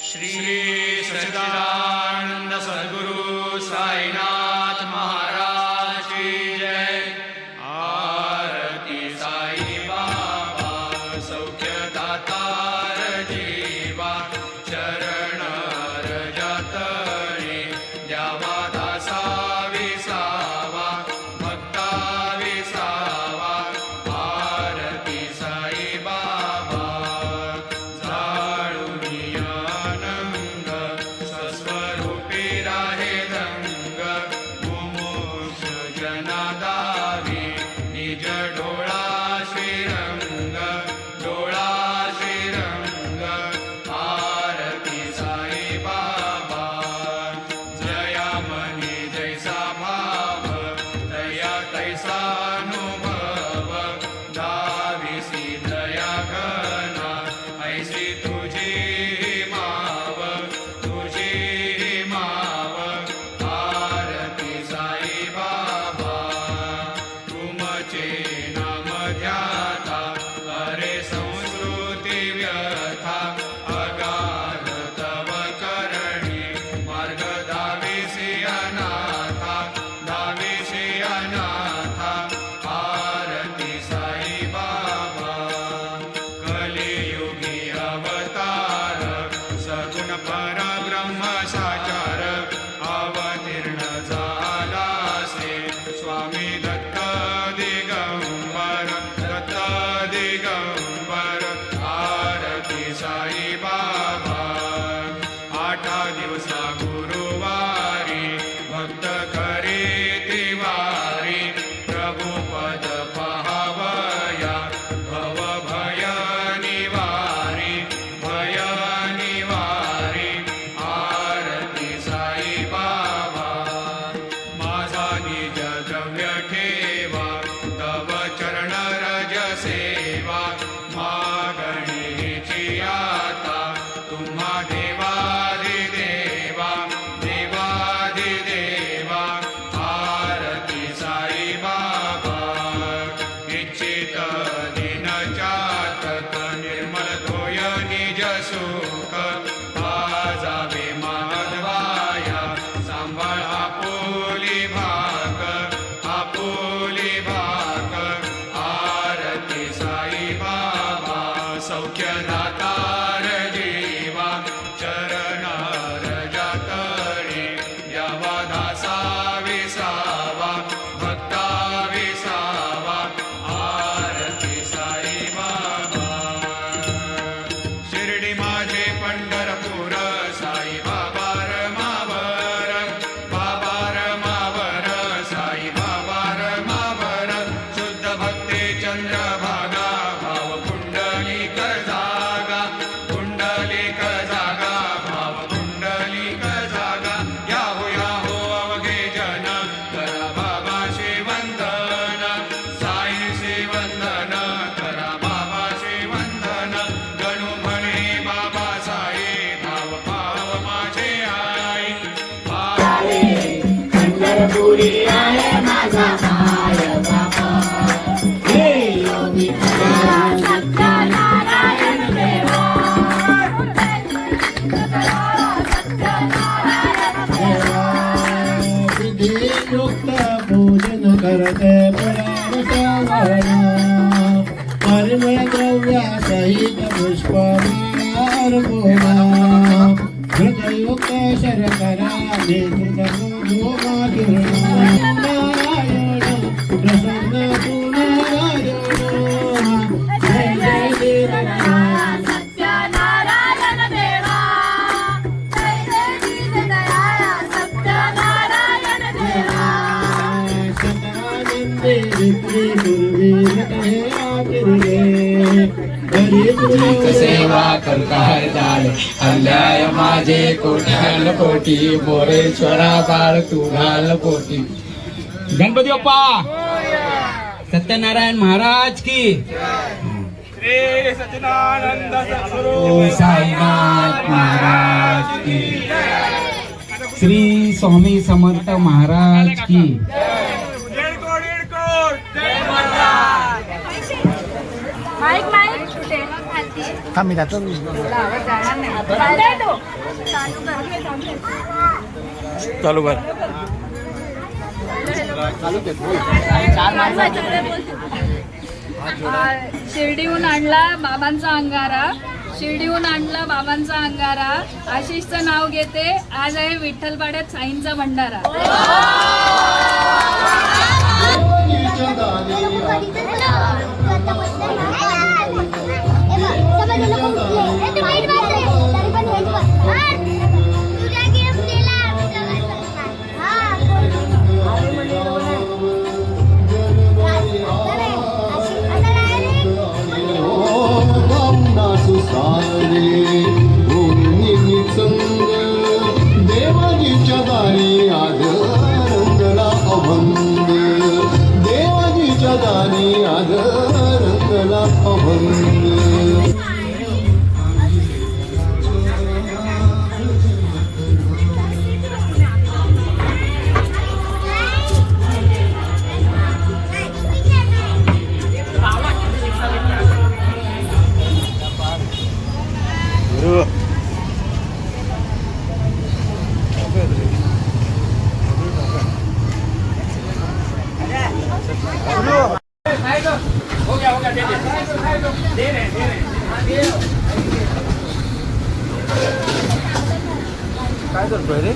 श्री सच्चिदानंद सद्गुरु साईनाथ महाराज की जय। आरती साई बाबा सौख्यदातार जीवा, चरण रजतरी द्यावा दासा विसावा, भक्ता विसावा। आरती साई बाबा स्वस्वरूपी राहे रंग, मुमुक्ष जनादारी निज डोळा श्रीरंग, डोळा श्रीरंग। आरती साई बाबा जया मनी जैसा भाव, दया तैसा अनुभव। दाविसी दया घना ऐसी तुझी माव, तुझी माव। आरती साई बाबा तुमचे नाम ध्याता, अरे संस्कृती व्यथा। अगाध तव करणी मार्ग दाविसी अनाथा, दाविसी अनाथा। आरती साई बाबा कलियुगी अवतार, सगुण परब्रह्म साकार। अवतीर्ण झालासे स्वामी दत्त दिगंबर, दत्त दिगंबर। आरती साई बाबा 8 दिवसा गुरुवारी, भक्त करी तिवारी। प्रभु पद पाहावया भव भय निवारी, भय निवारी। आरती साई बाबा माझा निज द्रव्य ठेवा, तव चरण रज सेवा। मागणीची आता तुम्हा देवादिदेवा, देवादिदेवा। आरती साई बाबा इच्छित दिन चातक, निर्मल तोय निज सुख। आजावे माधवाया सांभाळ आपुली भाग, आपुली भाग। आरती साई बाबा सौख्यदातार जीवा, चरण रजतरी द्यावा दासा विसावा, भक्ता विसावा। आरती साई बाबा शिर्डी माझे पंढरपूर, साई बाबा रमावर, बाबा रमावर। साई बाबा रमावर शुद्ध भक्ती चंद्रभागा, भाव पुंडलिक जागा, पुंडलिक जागा। भाव पुंडलिक जागा याहो याहो अवघे जन, करा बाबाशी वंदन, साईशी वंदन। करा बाबाशी वंदन, गणू म्हणे बाबा साई, भाव भाव माझे आई। पंढरपुरी आहे माझा माय बाबा, हे योगी सत्यनारायण देवा, विधियुक्त पूजन करते पुराण श्रवण, परिमळ द्रव्यासहित पुष्पमाळ अर्पणा। हृदयुक्त शर्करा नारायण प्रसन्न तू नारायण, जय जय दीनदयाळ सत्यनारायण देवा, जय जय दीनदयाळ सत्यनारायण देवा। शतानंदे विप्री पूर्वी हे आचरले, गरीब सेवा करताय दाड, अन्याय माझे कोट्यान कोटी। मोरेश्वरा बाळ तू घाल पोटी। गणपती बाप्पा सत्यनारायण महाराज की, श्री सच्चिदानंद सद्गुरु साईनाथ महाराज की, श्री स्वामी समर्थ महाराज की। माईक माईक थांब मी जातो चालू कर. शिर्डीहून आणला बाबांचा अंगारा, शिर्डीहून आणला बाबांचा अंगारा. आशिषचं नाव घेते, आज आहे विठ्ठलपाड्यात साईंचा भंडारा. देवाजीच्या दारी आज रंगला अभंग, देवाजीच्या दारी आज रंगला अभंग. काय करतोय रे?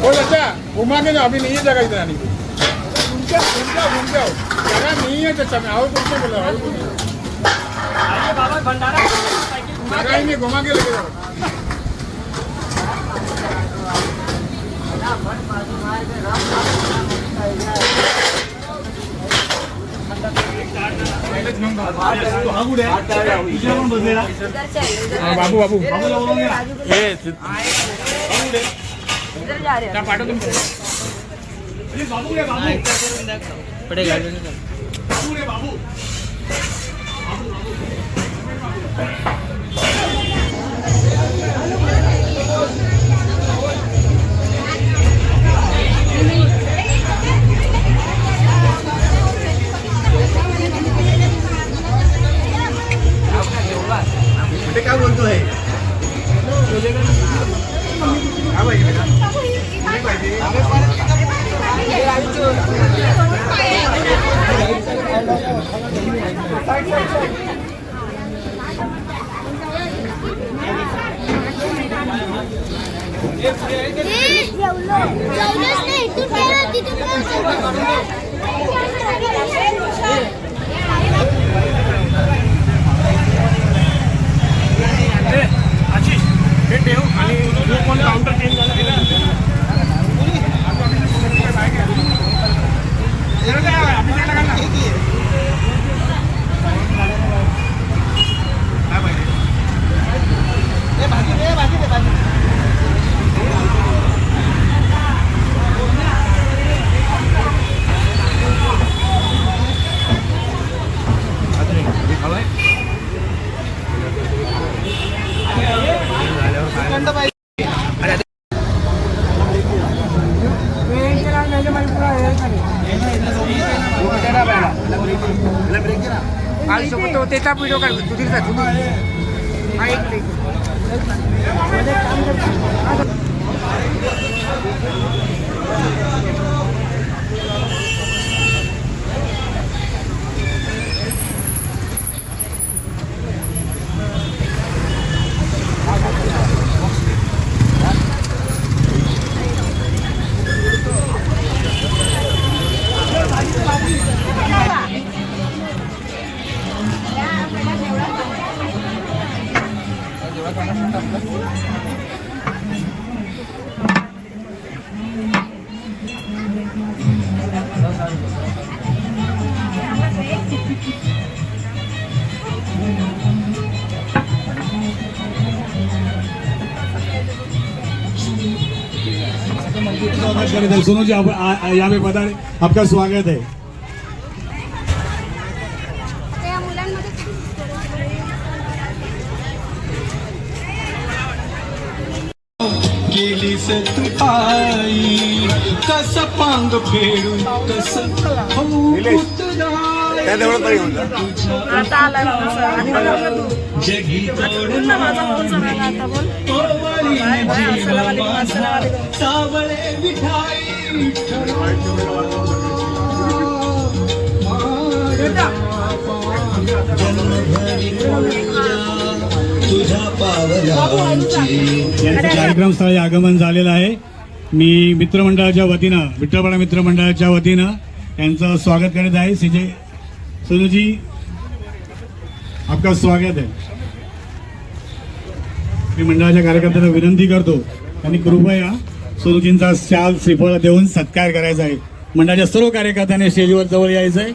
ओ चाचा घुमा के जाओ, अभी नहीं है जगह इधर आने की. घूम जाओ जगह नहीं है चाचा. मैं आओ तुमसे बोला आओ तुम बाबा भंडारा जगह ही नहीं, घुमा के लेके जाओ. बाबू बाबू पाठव तुम पडेगा. काय बोलतोय? आशिष हे ठेव आणि कोण काउंटर चेंज झालं माझ्यासोबत तो त्याचा व्हिडिओ काढ. तुझी हा एक सोनू जी आप यहाँ पे पधारे, आपका स्वागत है. झालीस तू आई कस पांग फेडू कस होऊ जगी तोडून सावळे विठाई तुझ्या पावलांची यांचं कार्यक्रमस्थळी आगमन झालेलं आहे. मी मित्रमंडळाच्या वतीनं विठ्ठलपाडा मित्रमंडळाच्या वतीनं यांचं स्वागत करत आहे. सीजे सोनूजी आपका स्वागत है. मी मंडळाच्या कार्यकर्त्यांना विनंती करतो त्यांनी कृपया सोनूजींचा शाल श्रीफळ देऊन सत्कार करायचा आहे. मंडळाच्या सर्व कार्यकर्त्यांनी स्टेजवर जवळ यायचं आहे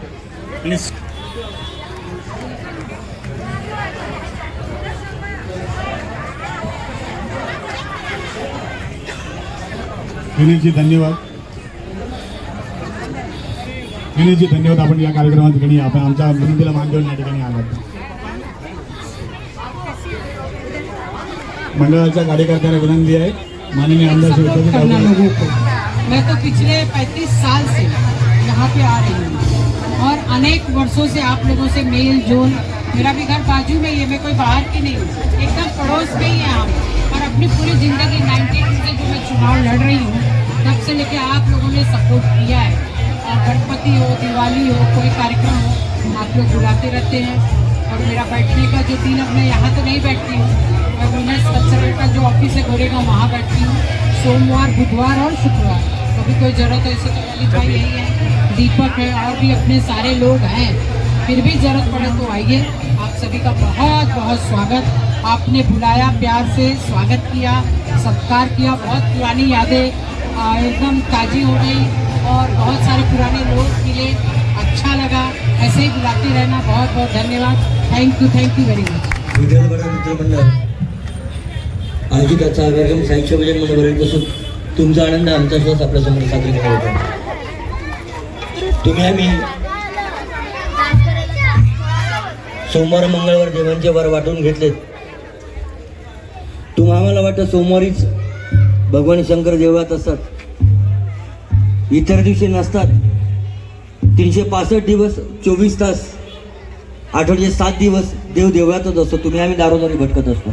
आणि विनीतजी धन्यवाद. विनीतजी धन्यवाद. आपण या कार्यक्रमात ठिकाणी आपण आमच्या विनंतीला मान देऊन या ठिकाणी आलात. मंडळाच्या कार्यकर्त्यांना विनंती आहे माननीय आमदार श्री करना लोगों को. मैं तो पिछले 35 साल से यहाँ पे आ रही हूँ और अनेक वर्षों से आप लोगों से मेल जोल. मेरा भी घर बाजू में ही है, मैं कोई बाहर की नहीं हूँ, एकदम पड़ोस में ही है हम. और अपनी पूरी ज़िंदगी 92 से जो मैं चुनाव लड़ रही हूँ तब से लेके आप लोगों ने सपोर्ट किया है. और गणपति हो, दिवाली हो, कोई कार्यक्रम हो, आप लोग बुलाते रहते हैं. और मेरा बैठने का जो दिन, अब मैं यहाँ तो नहीं बैठती हूँ, मैं वुमेन्स कल्चरल का जो ऑफिस है गोरेगांव वहाँ बैठती हूँ सोमवार, बुधवार और शुक्रवार. कभी कोई ज़रूरत हो ऐसे तो ललित भाई यही है, दीपक है और भी अपने सारे लोग हैं. फिर भी ज़रूरत पड़े तो आइए. आप सभी का बहुत बहुत स्वागत. आपने बुलाया, प्यार से स्वागत किया, सत्कार किया. बहुत पुरानी यादें एकदम ताज़ी हो गई और बहुत सारे पुराने लोग मिले. अच्छा लगा. ऐसे ही बुलाते रहना. बहुत बहुत धन्यवाद. Thank you very much. Vitthalpada Mitramandal आयोजित आजचा कार्यक्रम साहित्य भजन मंडळापर्यंत असून तुमचा आनंद आमचा श्वास आपल्यासमोर सादर करत होता. तुम्ही आम्ही सोमवार मंगळवार देवांचे वार वाटून घेतलेत. आम्हाला वाटतं सोमवारीच भगवान शंकर देवळात असतात, इतर दिवशी नसतात. 365 दिवस 24 तास आठवड्याचे 7 दिवस देव देवळातच असतो. तुम्ही आम्ही दारोदारी भटकत असतो.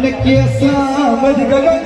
नक्की असा मधी गगन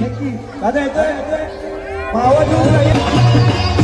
नक्की दादा येतोय आवाज येऊन